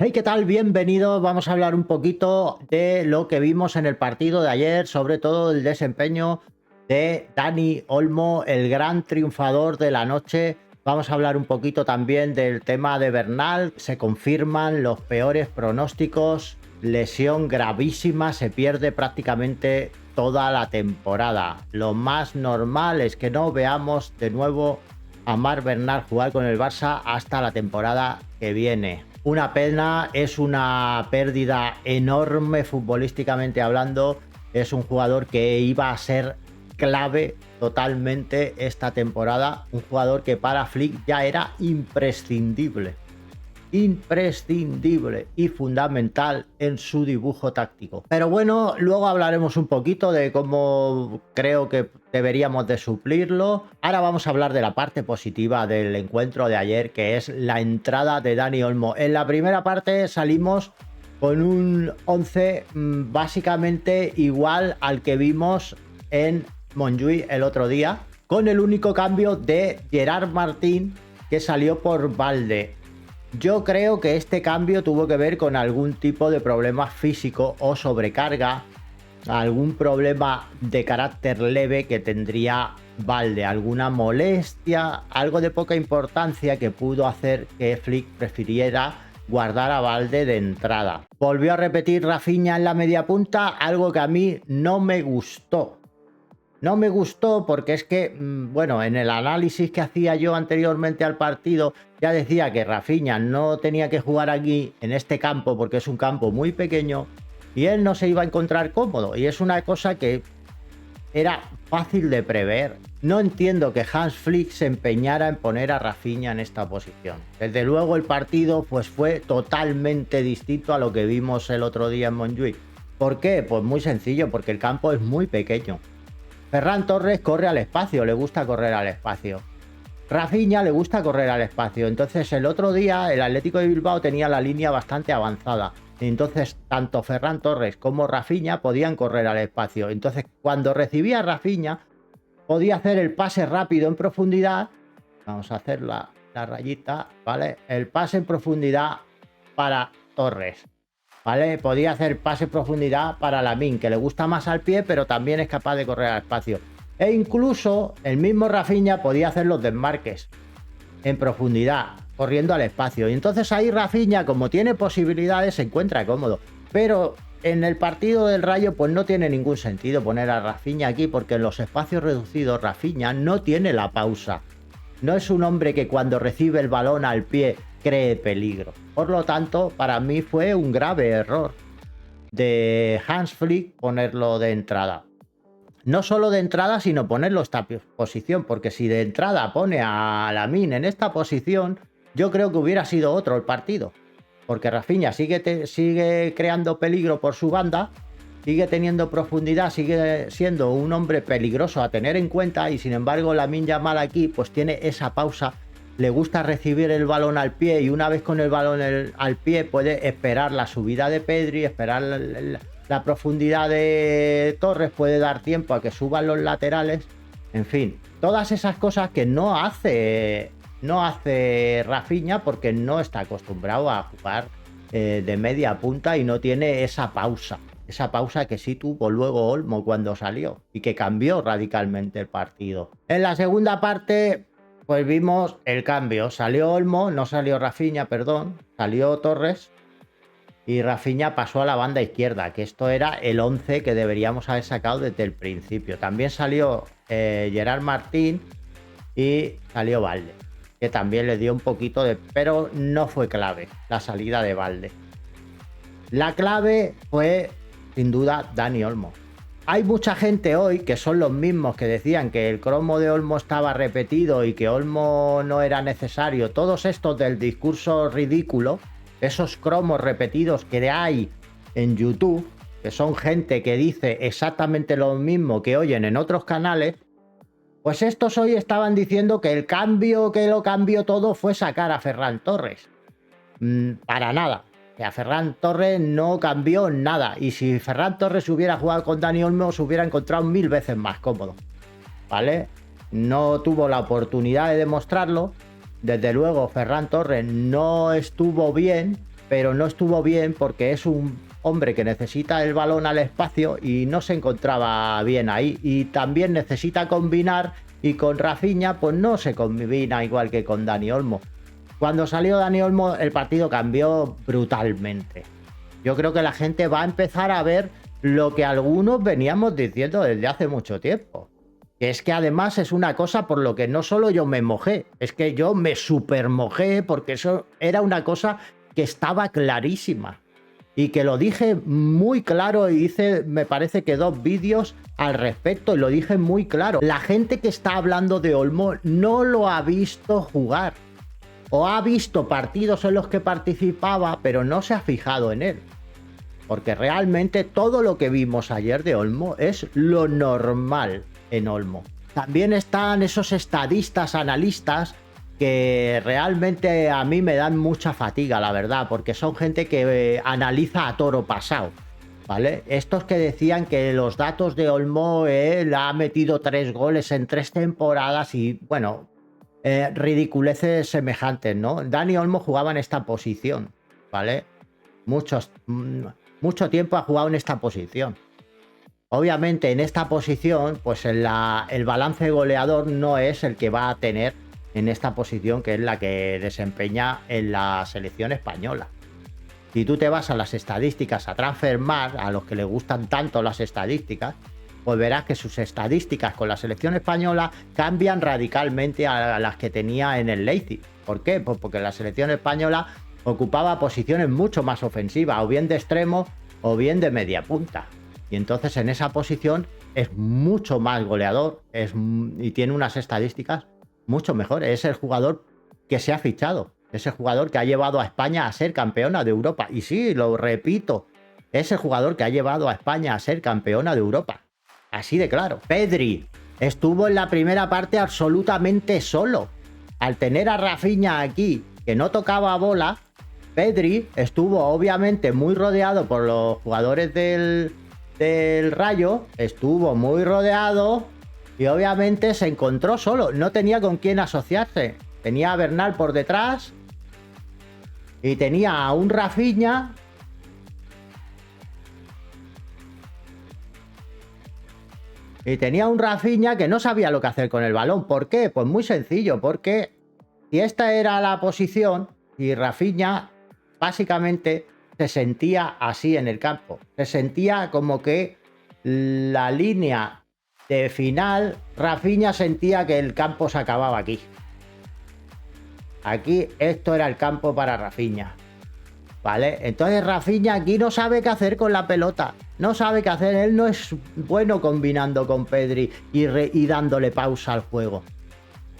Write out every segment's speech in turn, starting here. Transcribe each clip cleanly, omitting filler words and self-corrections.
Hey, ¿qué tal? Bienvenidos. Vamos a hablar un poquito de lo que vimos en el partido de ayer, sobre todo el desempeño de Dani Olmo, el gran triunfador de la noche. Vamos a hablar un poquito también del tema de Bernal. Se confirman los peores pronósticos. Lesión gravísima, se pierde prácticamente toda la temporada. Lo más normal es que no veamos de nuevo a Marc Bernal jugar con el Barça hasta la temporada que viene. Una pena, es una pérdida enorme futbolísticamente hablando. Es un jugador que iba a ser clave totalmente esta temporada. Un jugador que para Flick ya era imprescindible y fundamental en su dibujo táctico. Pero bueno, luego hablaremos un poquito de cómo creo que deberíamos de suplirlo. Ahora vamos a hablar de la parte positiva del encuentro de ayer, que es la entrada de Dani Olmo. En la primera parte salimos con un 11 básicamente igual al que vimos en Montjuïc el otro día, con el único cambio de Gerard Martín, que salió por Balde. Yo creo que este cambio tuvo que ver con algún tipo de problema físico o sobrecarga, algún problema de carácter leve que tendría Balde, alguna molestia, algo de poca importancia que pudo hacer que Flick prefiriera guardar a Balde de entrada. Volvió a repetir Rafinha en la media punta, algo que a mí no me gustó. No me gustó porque es que, bueno, en el análisis que hacía yo anteriormente al partido, ya decía que Rafinha no tenía que jugar aquí, en este campo, porque es un campo muy pequeño, y él no se iba a encontrar cómodo. Y es una cosa que era fácil de prever. No entiendo que Hans Flick se empeñara en poner a Rafinha en esta posición. Desde luego el partido pues fue totalmente distinto a lo que vimos el otro día en Montjuïc. ¿Por qué? Pues muy sencillo, porque el campo es muy pequeño. Ferran Torres corre al espacio, le gusta correr al espacio. Rafinha le gusta correr al espacio. Entonces el otro día el Atlético de Bilbao tenía la línea bastante avanzada. Entonces tanto Ferran Torres como Rafinha podían correr al espacio. Entonces cuando recibía Rafinha podía hacer el pase rápido en profundidad. Vamos a hacer la rayita, ¿vale? El pase en profundidad para Torres. ¿Vale? Podía hacer pase en profundidad para Lamine, que le gusta más al pie, pero también es capaz de correr al espacio. E incluso el mismo Rafinha podía hacer los desmarques en profundidad, corriendo al espacio. Y entonces ahí Rafinha, como tiene posibilidades, se encuentra cómodo. Pero en el partido del Rayo, pues no tiene ningún sentido poner a Rafinha aquí, porque en los espacios reducidos Rafinha no tiene la pausa. No es un hombre que cuando recibe el balón al pie cree peligro. Por lo tanto, para mí fue un grave error de Hans Flick ponerlo de entrada. No solo de entrada, sino ponerlo en esta posición, porque si de entrada pone a Lamine en esta posición, yo creo que hubiera sido otro el partido. Porque Rafinha sigue creando peligro por su banda, sigue teniendo profundidad, sigue siendo un hombre peligroso a tener en cuenta, y sin embargo Lamine Yamal aquí pues tiene esa pausa. Le gusta recibir el balón al pie, y una vez con el balón al pie puede esperar la subida de Pedri, esperar la profundidad de Torres, puede dar tiempo a que suban los laterales. En fin, todas esas cosas que no hace Rafinha, porque no está acostumbrado a jugar de media punta y no tiene esa pausa que sí tuvo luego Olmo cuando salió y que cambió radicalmente el partido. En la segunda parte pues vimos el cambio. Salió Olmo, no salió Rafinha, perdón. Salió Torres y Rafinha pasó a la banda izquierda, que esto era el 11 que deberíamos haber sacado desde el principio. También salió Gerard Martín y salió Balde, que también le dio un poquito de... Pero no fue clave la salida de Balde. La clave fue, sin duda, Dani Olmo. Hay mucha gente hoy que son los mismos que decían que el cromo de Olmo estaba repetido y que Olmo no era necesario. Todos estos del discurso ridículo, esos cromos repetidos que hay en YouTube, que son gente que dice exactamente lo mismo que oyen en otros canales, pues estos hoy estaban diciendo que el cambio que lo cambió todo fue sacar a Ferran Torres. Para nada. Que a Ferran Torres no cambió nada, y si Ferran Torres hubiera jugado con Dani Olmo se hubiera encontrado 1000 veces más cómodo, ¿vale? No tuvo la oportunidad de demostrarlo. Desde luego Ferran Torres no estuvo bien, pero no estuvo bien porque es un hombre que necesita el balón al espacio y no se encontraba bien ahí. Y también necesita combinar, y con Rafinha pues no se combina igual que con Dani Olmo. Cuando salió Dani Olmo el partido cambió brutalmente. Yo creo que la gente va a empezar a ver lo que algunos veníamos diciendo desde hace mucho tiempo. Que es que además es una cosa por lo que no solo yo me mojé, es que yo me super mojé porque eso era una cosa que estaba clarísima. Y que lo dije muy claro y hice, me parece que 2 vídeos al respecto y lo dije muy claro. La gente que está hablando de Olmo no lo ha visto jugar. O ha visto partidos en los que participaba, pero no se ha fijado en él. Porque realmente todo lo que vimos ayer de Olmo es lo normal en Olmo. También están esos estadistas, analistas, que realmente a mí me dan mucha fatiga, la verdad, porque son gente que analiza a toro pasado, ¿vale? Estos que decían que los datos de Olmo, él ha metido 3 goles en 3 temporadas y, bueno, ridiculeces semejantes, ¿no? Dani Olmo jugaba en esta posición, ¿vale? Mucho tiempo ha jugado en esta posición. Obviamente en esta posición, pues el balance goleador no es el que va a tener en esta posición, que es la que desempeña en la selección española. Si tú te vas a las estadísticas, a Transfermarkt, a los que les gustan tanto las estadísticas, pues verás que sus estadísticas con la selección española cambian radicalmente a las que tenía en el Leipzig. ¿Por qué? Pues porque la selección española ocupaba posiciones mucho más ofensivas, o bien de extremo o bien de media punta. Y entonces en esa posición es mucho más goleador y tiene unas estadísticas mucho mejores. Es el jugador que se ha fichado, es el jugador que ha llevado a España a ser campeona de Europa. Y sí, lo repito, es el jugador que ha llevado a España a ser campeona de Europa. Así de claro. Pedri estuvo en la primera parte absolutamente solo. Al tener a Rafinha aquí, que no tocaba bola, Pedri estuvo obviamente muy rodeado por los jugadores del Rayo, estuvo muy rodeado y obviamente se encontró solo, no tenía con quién asociarse. Tenía a Bernal por detrás y tenía a un Rafinha que no sabía lo que hacer con el balón. ¿Por qué? Pues muy sencillo, porque si esta era la posición y Rafinha básicamente se sentía así en el campo, se sentía como que la línea de final, Rafinha sentía que el campo se acababa aquí. Aquí esto era el campo para Rafinha, ¿vale? Entonces Rafinha aquí no sabe qué hacer con la pelota, no sabe qué hacer, él no es bueno combinando con Pedri y dándole pausa al juego.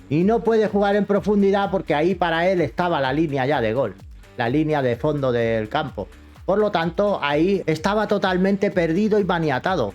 Y no puede jugar en profundidad porque ahí para él estaba la línea ya de gol, la línea de fondo del campo. Por lo tanto, ahí estaba totalmente perdido y maniatado.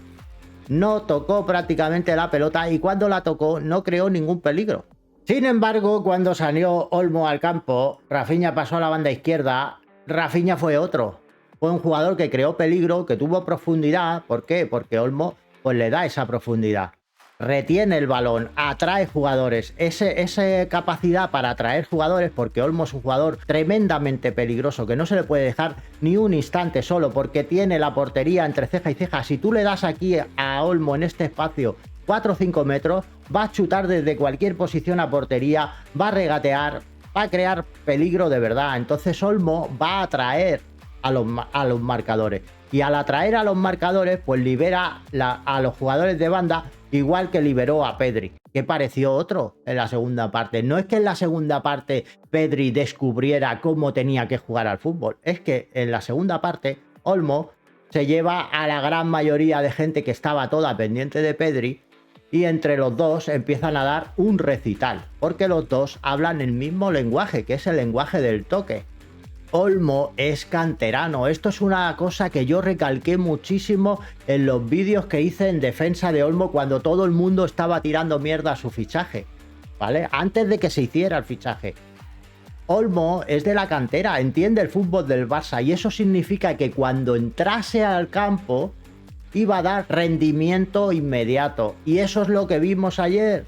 No tocó prácticamente la pelota y cuando la tocó no creó ningún peligro. Sin embargo, cuando salió Olmo al campo, Rafinha pasó a la banda izquierda, Rafinha fue otro. Fue un jugador que creó peligro, que tuvo profundidad. ¿Por qué? Porque Olmo pues le da esa profundidad. Retiene el balón, atrae jugadores, esa capacidad para atraer jugadores, porque Olmo es un jugador tremendamente peligroso, que no se le puede dejar ni un instante solo, porque tiene la portería entre ceja y ceja. Si tú le das aquí a Olmo en este espacio 4 o 5 metros, va a chutar desde cualquier posición a portería, va a regatear, va a crear peligro de verdad. Entonces Olmo va a atraer a los marcadores, y al atraer a los marcadores pues libera a los jugadores de banda, igual que liberó a Pedri, que pareció otro en la segunda parte. No es que en la segunda parte Pedri descubriera cómo tenía que jugar al fútbol, es que en la segunda parte Olmo se lleva a la gran mayoría de gente que estaba toda pendiente de Pedri, y entre los dos empiezan a dar un recital, porque los dos hablan el mismo lenguaje, que es el lenguaje del toque. Olmo es canterano. Esto es una cosa que yo recalqué muchísimo en los vídeos que hice en defensa de Olmo cuando todo el mundo estaba tirando mierda a su fichaje, ¿vale? Antes de que se hiciera el fichaje. Olmo es de la cantera, entiende el fútbol del Barça, y eso significa que cuando entrase al campo iba a dar rendimiento inmediato. Y eso es lo que vimos ayer.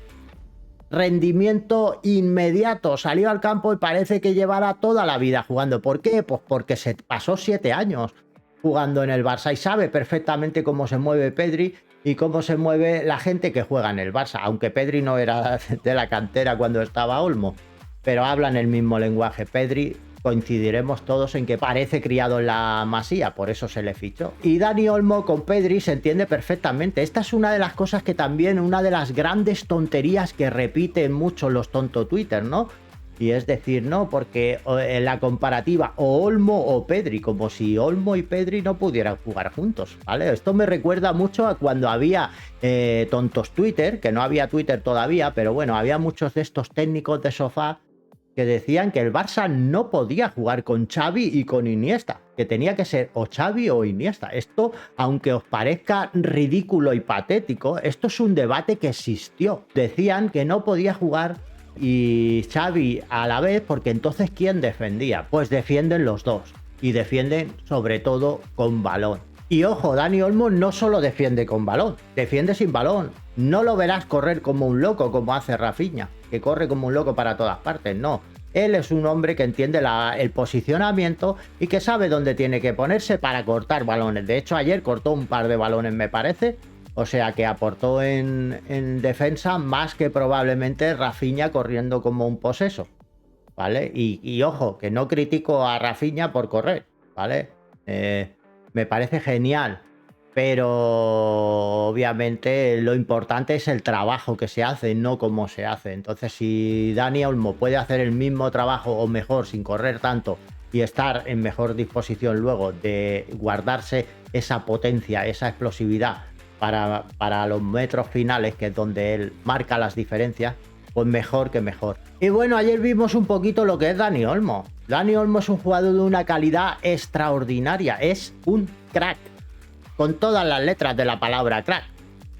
rendimiento inmediato. Salió al campo y parece que llevará toda la vida jugando. ¿Por qué? Pues porque se pasó 7 años jugando en el Barça y sabe perfectamente cómo se mueve Pedri y cómo se mueve la gente que juega en el Barça, aunque Pedri no era de la cantera cuando estaba Olmo, pero hablan el mismo lenguaje. Pedri, coincidiremos todos en que parece criado en la Masía, por eso se le fichó. Y Dani Olmo con Pedri se entiende perfectamente. Esta es una de las cosas que también, una de las grandes tonterías que repiten mucho los tonto Twitter, ¿no? Y es decir, no, porque en la comparativa o Olmo o Pedri, como si Olmo y Pedri no pudieran jugar juntos, ¿vale? Esto me recuerda mucho a cuando había tontos Twitter, que no había Twitter todavía, pero bueno, había muchos de estos técnicos de sofá que decían que el Barça no podía jugar con Xavi y con Iniesta, que tenía que ser o Xavi o Iniesta. Esto, aunque os parezca ridículo y patético, esto es un debate que existió. Decían que no podía jugar y Xavi a la vez, porque entonces ¿quién defendía? Pues defienden los dos, y defienden sobre todo con balón. Y ojo, Dani Olmo no solo defiende con balón, defiende sin balón. No lo verás correr como un loco como hace Rafinha, que corre como un loco para todas partes, no. Él es un hombre que entiende el posicionamiento y que sabe dónde tiene que ponerse para cortar balones. De hecho, ayer cortó un par de balones, me parece. O sea que aportó en defensa más que probablemente Rafinha corriendo como un poseso, ¿vale? Y ojo, que no critico a Rafinha por correr, ¿vale? Me parece genial, pero obviamente lo importante es el trabajo que se hace, no cómo se hace. Entonces, si Dani Olmo puede hacer el mismo trabajo o mejor sin correr tanto y estar en mejor disposición luego de guardarse esa potencia, esa explosividad para los metros finales, que es donde él marca las diferencias, pues mejor que mejor. Y bueno, ayer vimos un poquito lo que es Dani Olmo. Dani Olmo es un jugador de una calidad extraordinaria, es un crack, con todas las letras de la palabra crack.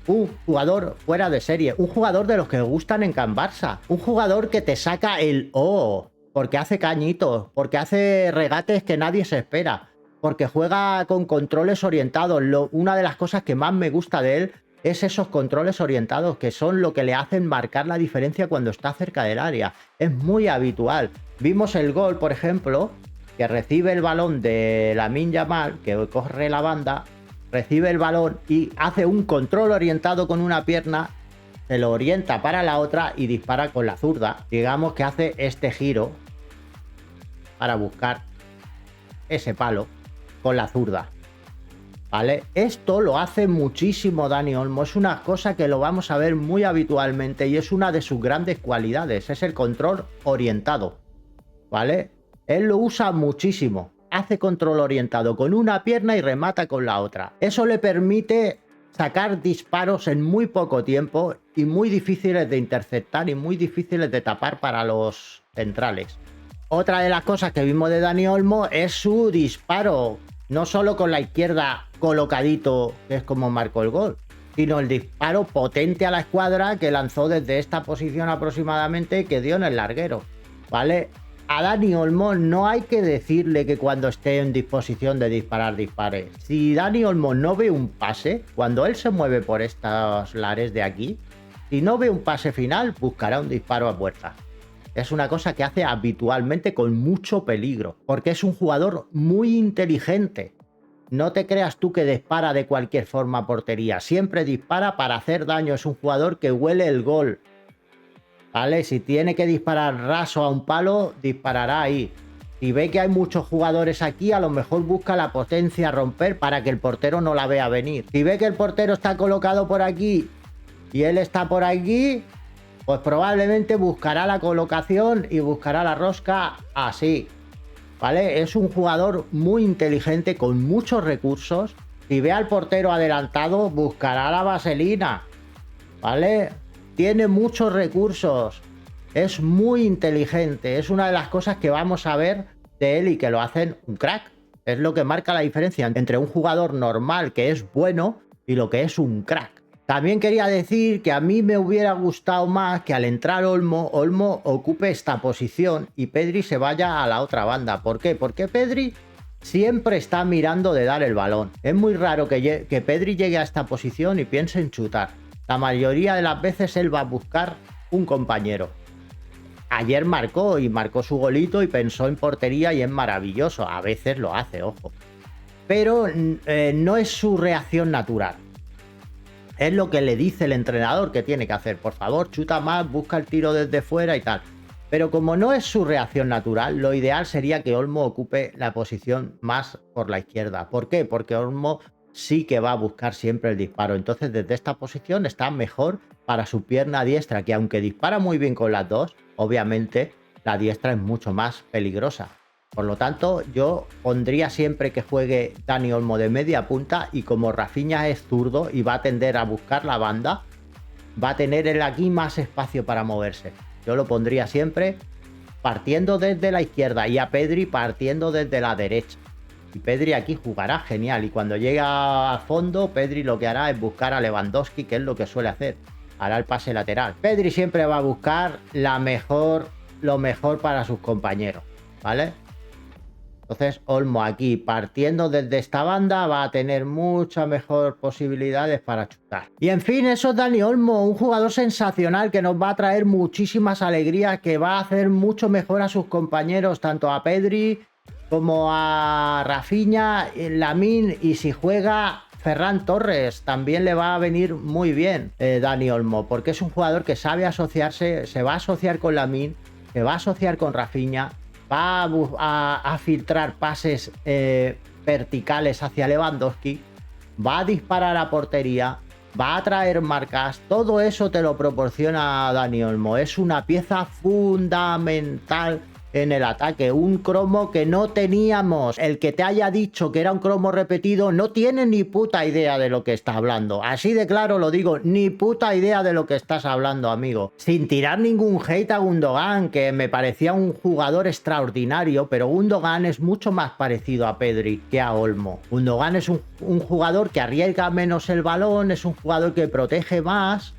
Un jugador fuera de serie, un jugador de los que gustan en Can Barça, un jugador que te saca el porque hace cañitos, porque hace regates que nadie se espera, porque juega con controles orientados. Una de las cosas que más me gusta de él es esos controles orientados, que son lo que le hacen marcar la diferencia cuando está cerca del área. Es muy habitual. Vimos el gol, por ejemplo, que recibe el balón de Lamine Yamal, que corre la banda, recibe el balón y hace un control orientado con una pierna, se lo orienta para la otra y dispara con la zurda. Digamos que hace este giro para buscar ese palo con la zurda, ¿vale? Esto lo hace muchísimo Dani Olmo, es una cosa que lo vamos a ver muy habitualmente y es una de sus grandes cualidades, es el control orientado, ¿vale? Él lo usa muchísimo, hace control orientado con una pierna y remata con la otra. Eso le permite sacar disparos en muy poco tiempo y muy difíciles de interceptar y muy difíciles de tapar para los centrales. Otra de las cosas que vimos de Dani Olmo es su disparo, no solo con la izquierda colocadito, que es como marcó el gol, sino el disparo potente a la escuadra que lanzó desde esta posición aproximadamente, que dio en el larguero, ¿vale? A Dani Olmo no hay que decirle que cuando esté en disposición de disparar, dispare. Si Dani Olmo no ve un pase, cuando él se mueve por estos lares de aquí, si no ve un pase final, buscará un disparo a puerta. Es una cosa que hace habitualmente con mucho peligro, porque es un jugador muy inteligente. No te creas tú que dispara de cualquier forma a portería, siempre dispara para hacer daño, es un jugador que huele el gol, ¿vale? Si tiene que disparar raso a un palo, disparará ahí. Si ve que hay muchos jugadores aquí, a lo mejor busca la potencia a romper para que el portero no la vea venir. Si ve que el portero está colocado por aquí y él está por aquí, pues probablemente buscará la colocación y buscará la rosca así, ¿vale? Es un jugador muy inteligente con muchos recursos. Si ve al portero adelantado, buscará la vaselina, ¿vale? Tiene muchos recursos, es muy inteligente, es una de las cosas que vamos a ver de él y que lo hacen un crack. Es lo que marca la diferencia entre un jugador normal que es bueno y lo que es un crack. También quería decir que a mí me hubiera gustado más que al entrar Olmo ocupe esta posición y Pedri se vaya a la otra banda. ¿Por qué? Porque Pedri siempre está mirando de dar el balón. Es muy raro que Pedri llegue a esta posición y piense en chutar. La mayoría de las veces él va a buscar un compañero. Ayer marcó y marcó su golito y pensó en portería y es maravilloso. A veces lo hace, ojo. Pero no es su reacción natural. Es lo que le dice el entrenador que tiene que hacer. Por favor, chuta más, busca el tiro desde fuera y tal. Pero como no es su reacción natural, lo ideal sería que Olmo ocupe la posición más por la izquierda. ¿Por qué? Porque Olmo sí que va a buscar siempre el disparo. Entonces, desde esta posición está mejor para su pierna diestra, que aunque dispara muy bien con las dos, obviamente la diestra es mucho más peligrosa. Por lo tanto, yo pondría siempre que juegue Dani Olmo de media punta, y como Rafinha es zurdo y va a tender a buscar la banda, va a tener él aquí más espacio para moverse. Yo lo pondría siempre partiendo desde la izquierda y a Pedri partiendo desde la derecha. Y Pedri aquí jugará genial, y cuando llega a fondo, Pedri lo que hará es buscar a Lewandowski, que es lo que suele hacer. Hará el pase lateral. Pedri siempre va a buscar lo mejor para sus compañeros, ¿vale? Entonces Olmo aquí partiendo desde esta banda va a tener muchas mejores posibilidades para chutar. Y en fin, eso es Dani Olmo, un jugador sensacional que nos va a traer muchísimas alegrías, que va a hacer mucho mejor a sus compañeros, tanto a Pedri como a Rafinha, Lamine, y si juega Ferran Torres también le va a venir muy bien Dani Olmo, porque es un jugador que sabe asociarse, se va a asociar con Lamine, se va a asociar con Rafinha, va a filtrar pases verticales hacia Lewandowski, va a disparar a portería, va a traer marcas. Todo eso te lo proporciona Dani Olmo. Es una pieza fundamental en el ataque, un cromo que no teníamos. El que te haya dicho que era un cromo repetido no tiene ni puta idea de lo que está hablando. Así de claro lo digo, ni puta idea de lo que estás hablando, amigo. Sin tirar ningún hate a Gundogan, que me parecía un jugador extraordinario, pero Gundogan es mucho más parecido a Pedri que a Olmo. Gundogan es un jugador que arriesga menos el balón, es un jugador que protege más.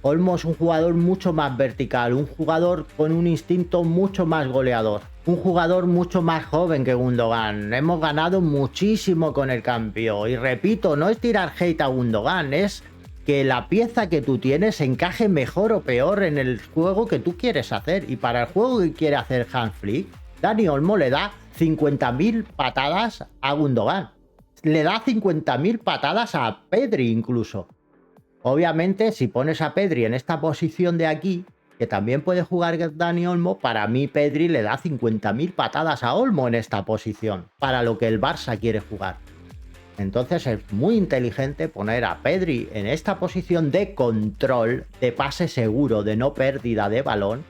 Olmo es un jugador mucho más vertical, un jugador con un instinto mucho más goleador, un jugador mucho más joven que Gundogan. Hemos ganado muchísimo con el cambio, y repito, no es tirar hate a Gundogan, es que la pieza que tú tienes encaje mejor o peor en el juego que tú quieres hacer. Y para el juego que quiere hacer Hans Flick, Dani Olmo le da 50.000 patadas a Gundogan, le da 50.000 patadas a Pedri incluso. Obviamente, si pones a Pedri en esta posición de aquí, que también puede jugar Dani Olmo, para mí Pedri le da 50.000 patadas a Olmo en esta posición, para lo que el Barça quiere jugar. Entonces es muy inteligente poner a Pedri en esta posición de control, de pase seguro, de no pérdida de balón,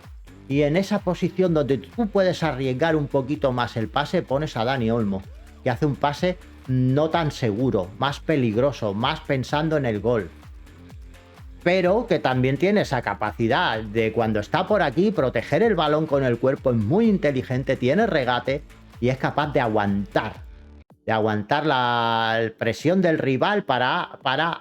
y en esa posición donde tú puedes arriesgar un poquito más el pase, pones a Dani Olmo, que hace un pase no tan seguro, más peligroso, más pensando en el gol, pero que también tiene esa capacidad de, cuando está por aquí, proteger el balón con el cuerpo. Es muy inteligente, tiene regate y es capaz de aguantar la presión del rival para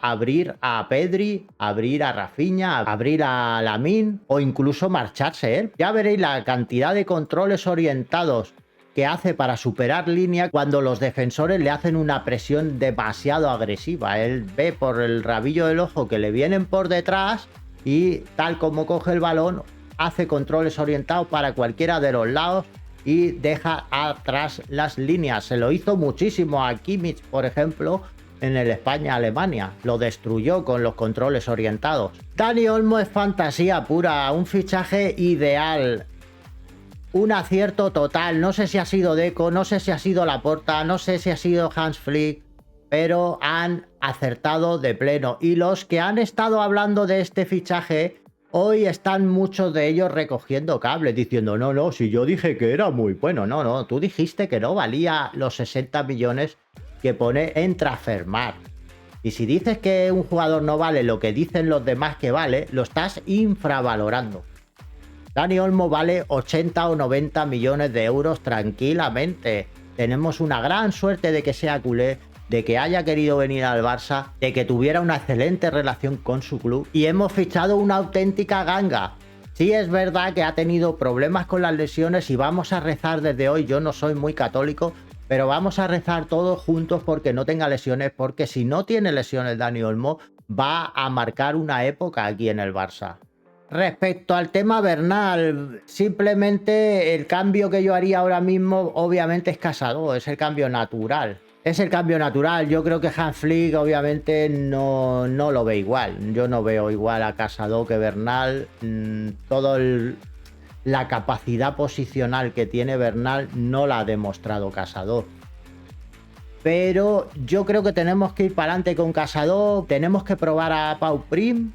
abrir a Pedri, abrir a Rafinha, abrir a Lamine o incluso marcharse él. Ya veréis la cantidad de controles orientados que hace para superar línea cuando los defensores le hacen una presión demasiado agresiva. Él ve por el rabillo del ojo que le vienen por detrás y, tal como coge el balón, hace controles orientados para cualquiera de los lados y deja atrás las líneas. Se lo hizo muchísimo a Kimmich, por ejemplo, en el España-Alemania. Lo destruyó con los controles orientados. Dani Olmo es fantasía pura, un fichaje ideal. Un acierto total. No sé si ha sido Deco, no sé si ha sido Laporta, no sé si ha sido Hans Flick, pero han acertado de pleno. Y los que han estado hablando de este fichaje, hoy están muchos de ellos recogiendo cables, diciendo, no, si yo dije que era muy bueno. No, tú dijiste que no valía los 60 millones que pone en Transfermarkt. Y si dices que un jugador no vale lo que dicen los demás que vale, lo estás infravalorando. Dani Olmo vale 80 o 90 millones de euros tranquilamente. Tenemos una gran suerte de que sea culé, de que haya querido venir al Barça, de que tuviera una excelente relación con su club, y hemos fichado una auténtica ganga. Sí, es verdad que ha tenido problemas con las lesiones y vamos a rezar desde hoy. Yo no soy muy católico, pero vamos a rezar todos juntos porque no tenga lesiones, porque si no tiene lesiones Dani Olmo va a marcar una época aquí en el Barça. Respecto al tema Bernal, simplemente el cambio que yo haría ahora mismo, obviamente, es Casado, es el cambio natural. Es el cambio natural. Yo creo que Hans Flick, obviamente, no lo ve igual. Yo no veo igual a Casado que Bernal. La capacidad posicional que tiene Bernal no la ha demostrado Casado. Pero yo creo que tenemos que ir para adelante con Casado. Tenemos que probar a Pau Prim.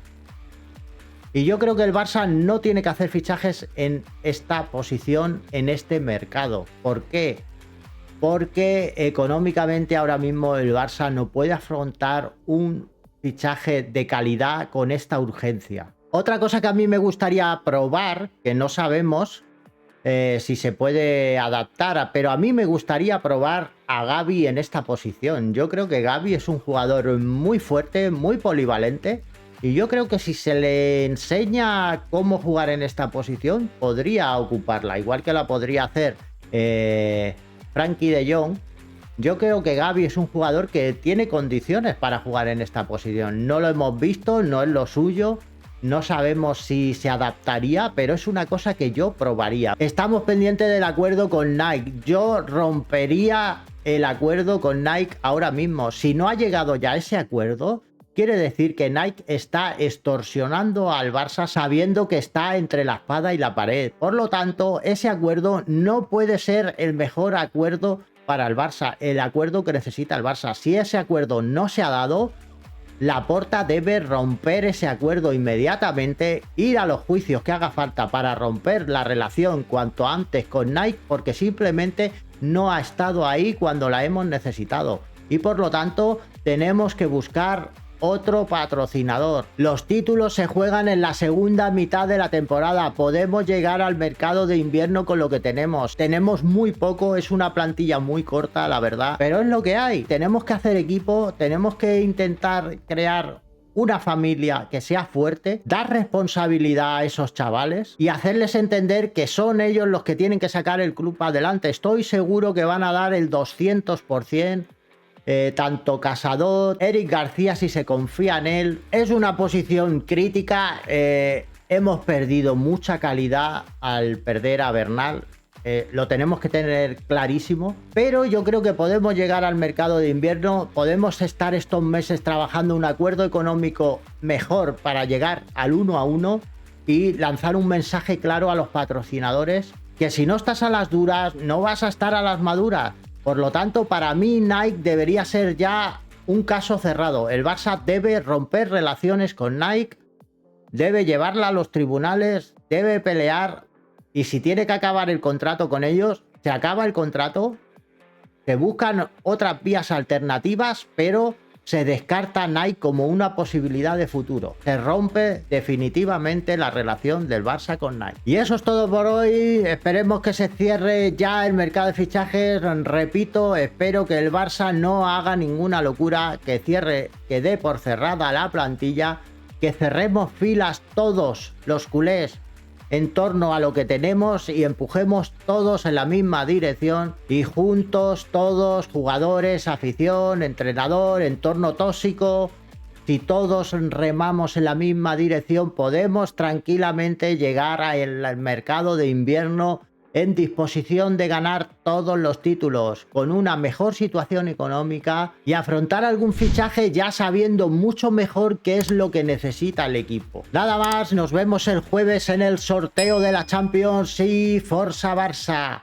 Y yo creo que el Barça no tiene que hacer fichajes en esta posición, en este mercado. ¿Por qué? Porque económicamente ahora mismo el Barça no puede afrontar un fichaje de calidad con esta urgencia. Otra cosa que a mí me gustaría probar, que no sabemos si se puede adaptar, pero a mí me gustaría probar a Gavi en esta posición. Yo creo que Gavi es un jugador muy fuerte, muy polivalente. Y yo creo que si se le enseña cómo jugar en esta posición, podría ocuparla, igual que la podría hacer Frenkie de Jong. Yo creo que Gavi es un jugador que tiene condiciones para jugar en esta posición. No lo hemos visto, no es lo suyo, no sabemos si se adaptaría, pero es una cosa que yo probaría. Estamos pendientes del acuerdo con Nike. Yo rompería el acuerdo con Nike ahora mismo. Si no ha llegado ya ese acuerdo, quiere decir que Nike está extorsionando al Barça sabiendo que está entre la espada y la pared. Por lo tanto, ese acuerdo no puede ser el mejor acuerdo para el Barça, el acuerdo que necesita el Barça. Si ese acuerdo no se ha dado, Laporta debe romper ese acuerdo inmediatamente, ir a los juicios que haga falta para romper la relación cuanto antes con Nike, porque simplemente no ha estado ahí cuando la hemos necesitado. Y por lo tanto, tenemos que buscar otro patrocinador. Los títulos se juegan en la segunda mitad de la temporada. Podemos llegar al mercado de invierno con lo que tenemos. Tenemos muy poco, es una plantilla muy corta, la verdad, pero es lo que hay. Tenemos que hacer equipo, tenemos que intentar crear una familia que sea fuerte, dar responsabilidad a esos chavales y hacerles entender que son ellos los que tienen que sacar el club adelante. Estoy seguro que van a dar el 200%. Tanto Casador, Eric García, si se confía en él. Es una posición crítica. Hemos perdido mucha calidad al perder a Bernal. Lo tenemos que tener clarísimo. Pero yo creo que podemos llegar al mercado de invierno. Podemos estar estos meses trabajando un acuerdo económico mejor para llegar al 1-1 y lanzar un mensaje claro a los patrocinadores que si no estás a las duras, no vas a estar a las maduras. Por lo tanto, para mí Nike debería ser ya un caso cerrado. El Barça debe romper relaciones con Nike, debe llevarla a los tribunales, debe pelear y si tiene que acabar el contrato con ellos, se acaba el contrato, se buscan otras vías alternativas, pero se descarta Nike como una posibilidad de futuro. Se rompe definitivamente la relación del Barça con Nike. Y eso es todo por hoy. Esperemos que se cierre ya el mercado de fichajes. Repito, espero que el Barça no haga ninguna locura, que cierre, que dé por cerrada la plantilla, que cerremos filas todos los culés en torno a lo que tenemos y empujemos todos en la misma dirección y juntos todos, jugadores, afición, entrenador, entorno tóxico, si todos remamos en la misma dirección podemos tranquilamente llegar al mercado de invierno en disposición de ganar todos los títulos, con una mejor situación económica y afrontar algún fichaje ya sabiendo mucho mejor qué es lo que necesita el equipo. Nada más, nos vemos el jueves en el sorteo de la Champions y Forza Barça.